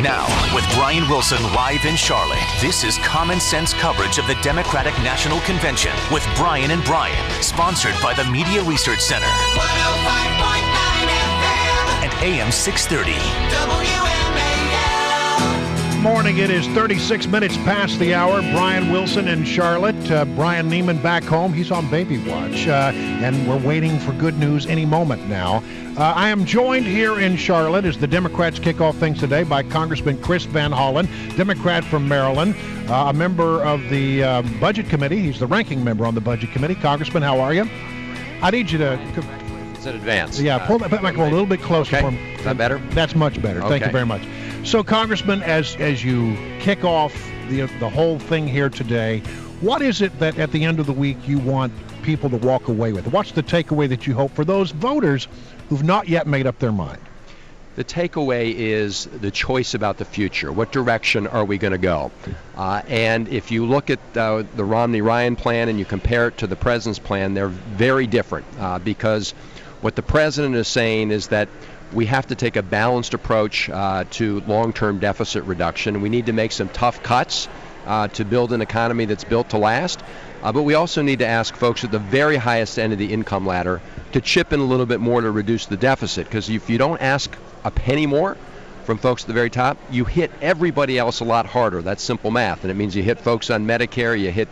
Now, with Brian Wilson live in Charlotte, this is Common Sense coverage of the Democratic National Convention with Brian and Brian, sponsored by the Media Research Center. 105.9 FM and AM 630. WMAL. Morning, it is 36 minutes past the hour. Brian Wilson in Charlotte. Brian Neiman back home. He's on baby watch, and we're waiting for good news any moment now. I am joined here in Charlotte as the Democrats kick off things today by Congressman Chris Van Hollen, Democrat from Maryland, a member of the Budget Committee. He's the ranking member on the Budget Committee. Congressman, how are you? I need you to... It's in advance. Yeah, pull that microphone a little bit closer for me. Is that better? That's much better. Okay. Thank you very much. So, Congressman, as you kick off the whole thing here today, what is it that at the end of the week you want people to walk away with? What's the takeaway that you hope for those voters who've not yet made up their mind? The takeaway is the choice about the future. What direction are we going to go? And if you look at the Romney-Ryan plan and you compare it to the president's plan, they're very different because what the president is saying is that we have to take a balanced approach to long-term deficit reduction. We need to make some tough cuts to build an economy that's built to last. But we also need to ask folks at the very highest end of the income ladder to chip in a little bit more to reduce the deficit. Because if you don't ask a penny more from folks at the very top, you hit everybody else a lot harder. That's simple math. And it means you hit folks on Medicare, you hit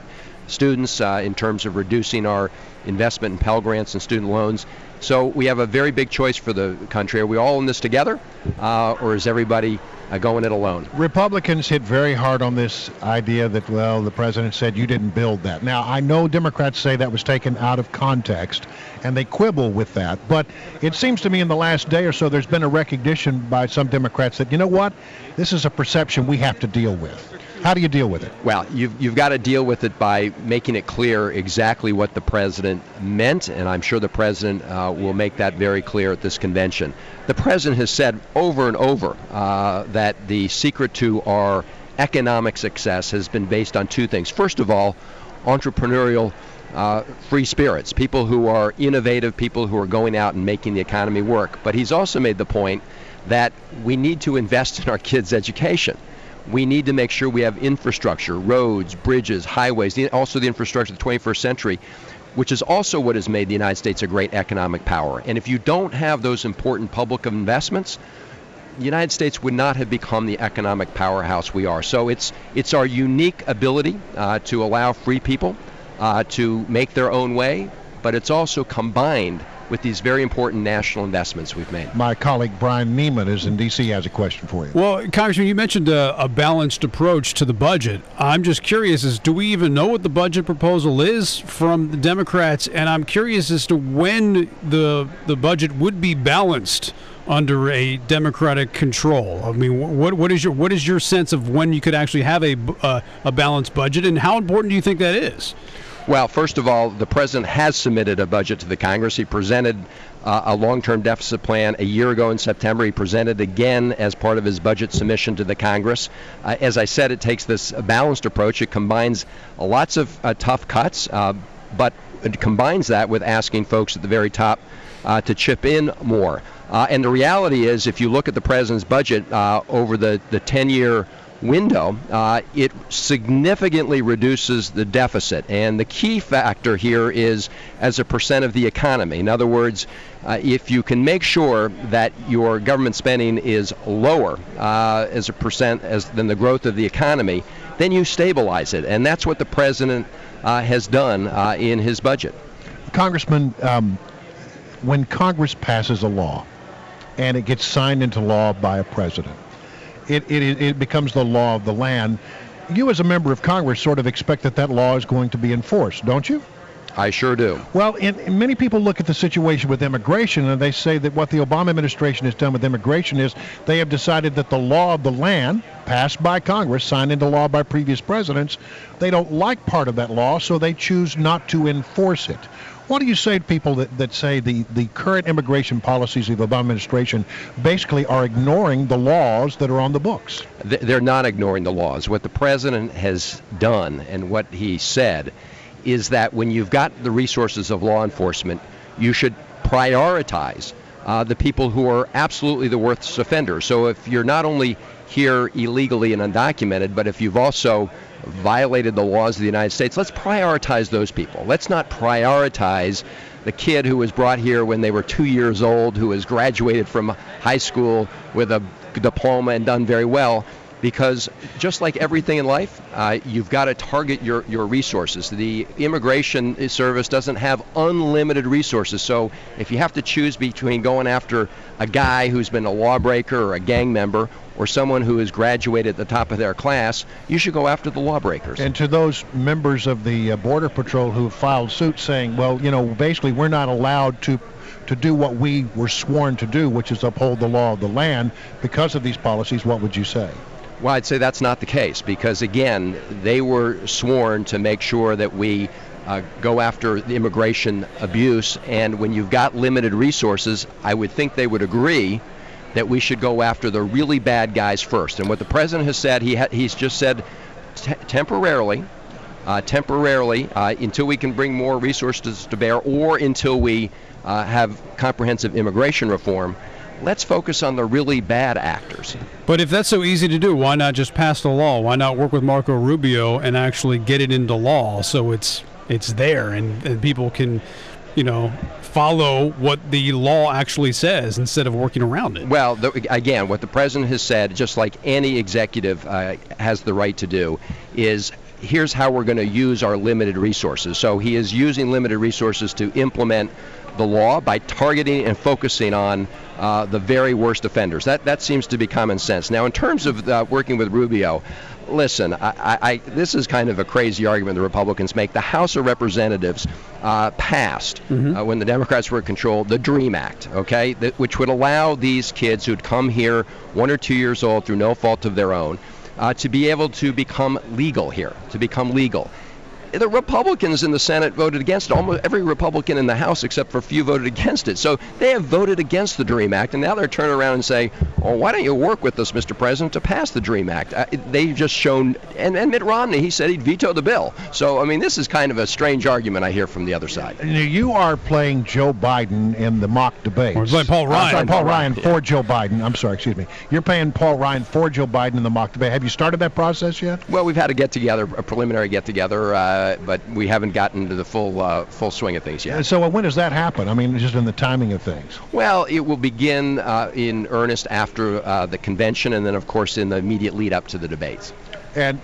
students in terms of reducing our investment in Pell Grants and student loans. So we have a very big choice for the country. Are we all in this together, or is everybody going it alone? Republicans hit very hard on this idea that, well, the president said you didn't build that. Now, I know Democrats say that was taken out of context, and they quibble with that. But it seems to me in the last day or so there's been a recognition by some Democrats that, you know what, this is a perception we have to deal with. How do you deal with it? Well, you've got to deal with it by making it clear exactly what the president meant, and I'm sure the president will make that very clear at this convention. The president has said over and over that the secret to our economic success has been based on two things. First of all, entrepreneurial free spirits, people who are innovative, people who are going out and making the economy work. But he's also made the point that we need to invest in our kids' education. We need to make sure we have infrastructure, roads, bridges, highways, also the infrastructure of the 21st century, which is also what has made the United States a great economic power. And if you don't have those important public investments, the United States would not have become the economic powerhouse we are. So it's our unique ability to allow free people to make their own way, but it's also combined with these very important national investments we've made. My colleague Brian Neiman is in D.C. has a question for you. Well, Congressman, you mentioned a balanced approach to the budget. I'm just curious, do we even know what the budget proposal is from the Democrats? And I'm curious as to when the budget would be balanced under a Democratic control. I mean, what is your sense of when you could actually have a balanced budget, and how important do you think that is? Well, first of all, the president has submitted a budget to the Congress. He presented a long-term deficit plan a year ago in September. He presented again as part of his budget submission to the Congress. As I said, it takes this balanced approach. It combines lots of tough cuts, but it combines that with asking folks at the very top to chip in more. And the reality is, if you look at the president's budget over the 10-year window, it significantly reduces the deficit. And the key factor here is as a percent of the economy. In other words, if you can make sure that your government spending is lower as a percent than the growth of the economy, then you stabilize it. And that's what the president has done in his budget. Congressman, when Congress passes a law and it gets signed into law by a president, it becomes the law of the land. You as a member of Congress sort of expect that law is going to be enforced, don't you? I sure do. Well, and many people look at the situation with immigration and they say that what the Obama administration has done with immigration is they have decided that the law of the land, passed by Congress, signed into law by previous presidents, they don't like part of that law, so they choose not to enforce it. What do you say to people that say the current immigration policies of the Obama administration basically are ignoring the laws that are on the books? They're not ignoring the laws. What the president has done and what he said is that when you've got the resources of law enforcement, you should prioritize the people who are absolutely the worst offenders. So if you're not only here illegally and undocumented, but if you've also violated the laws of the United States, let's prioritize those people. Let's not prioritize the kid who was brought here when they were 2 years old, who has graduated from high school with a diploma and done very well, because just like everything in life, you've got to target your resources. The Immigration Service doesn't have unlimited resources, so if you have to choose between going after a guy who's been a lawbreaker or a gang member or someone who has graduated at the top of their class, you should go after the lawbreakers. And to those members of the Border Patrol who filed suit saying, well, basically we're not allowed to do what we were sworn to do, which is uphold the law of the land because of these policies, what would you say? Well, I'd say that's not the case because, again, they were sworn to make sure that we go after the immigration abuse, and when you've got limited resources, I would think they would agree that we should go after the really bad guys first. And what the president has said, he's just said temporarily, until we can bring more resources to bear or until we have comprehensive immigration reform, let's focus on the really bad actors. But if that's so easy to do, why not just pass the law? Why not work with Marco Rubio and actually get it into law so it's there and people can, follow what the law actually says instead of working around it? Well, again, what the president has said, just like any executive has the right to do, is here's how we're going to use our limited resources. So he is using limited resources to implement the law by targeting and focusing on the very worst offenders. That seems to be common sense. Now, in terms of working with Rubio, listen, this is kind of a crazy argument the Republicans make. The House of Representatives passed, when the Democrats were in control, the DREAM Act, okay, which would allow these kids who'd come here 1 or 2 years old through no fault of their own to be able to become legal here, The Republicans in the Senate voted against it. Almost every Republican in the House except for a few voted against it. So they have voted against the DREAM Act, and now they're turning around and saying, oh, why don't you work with us, Mr. President, to pass the DREAM Act? They've just shown, and Mitt Romney, he said he'd veto the bill. So, I mean, this is kind of a strange argument I hear from the other side. You are playing Joe Biden in the mock debate. Or it's like Paul Ryan. Paul Ryan for Joe Biden. I'm sorry, excuse me. You're playing Paul Ryan for Joe Biden in the mock debate. Have you started that process yet? Well, we've had a preliminary get-together, but we haven't gotten to the full swing of things yet. So when does that happen? I mean, just in the timing of things. Well, it will begin in earnest after the convention, and then, of course, in the immediate lead up to the debates. And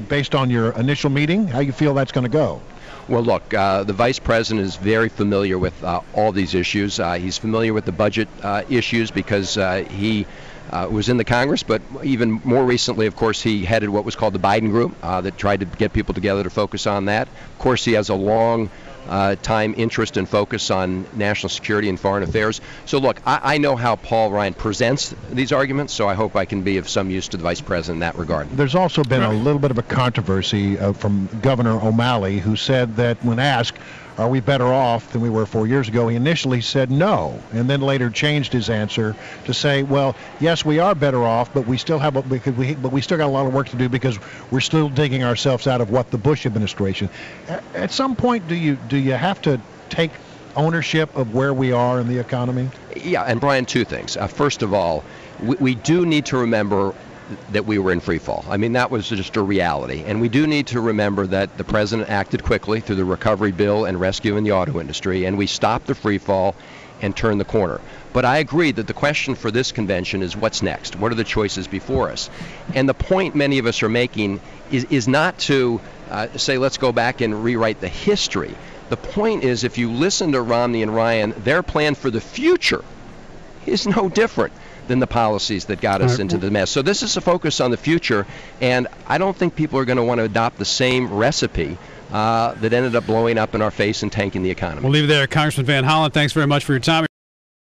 based on your initial meeting, how you feel that's going to go? Well, look, the vice president is very familiar with all these issues. He's familiar with the budget issues because he was in the Congress, but even more recently, of course, he headed what was called the Biden Group that tried to get people together to focus on that. Of course, he has a long time interest and focus on national security and foreign affairs. So, look, I know how Paul Ryan presents these arguments, so I hope I can be of some use to the vice president in that regard. There's also been a little bit of a controversy from Governor O'Malley, who said that when asked, are we better off than we were 4 years ago, he initially said no, and then later changed his answer to say, well, yes, we are better off, but we still have but we still got a lot of work to do because we're still digging ourselves out of what the Bush administration. At some point, do you have to take ownership of where we are in the economy? Yeah, and Brian, two things. First of all, we do need to remember that we were in free fall. I mean, that was just a reality. And we do need to remember that the president acted quickly through the recovery bill and rescuing the auto industry, and we stopped the free fall and turned the corner. But I agree that the question for this convention is what's next? What are the choices before us? And the point many of us are making is not to say, let's go back and rewrite the history. The point is, if you listen to Romney and Ryan, their plan for the future is no different than the policies that got us into the mess. So this is a focus on the future, and I don't think people are going to want to adopt the same recipe that ended up blowing up in our face and tanking the economy. We'll leave it there. Congressman Van Hollen, thanks very much for your time.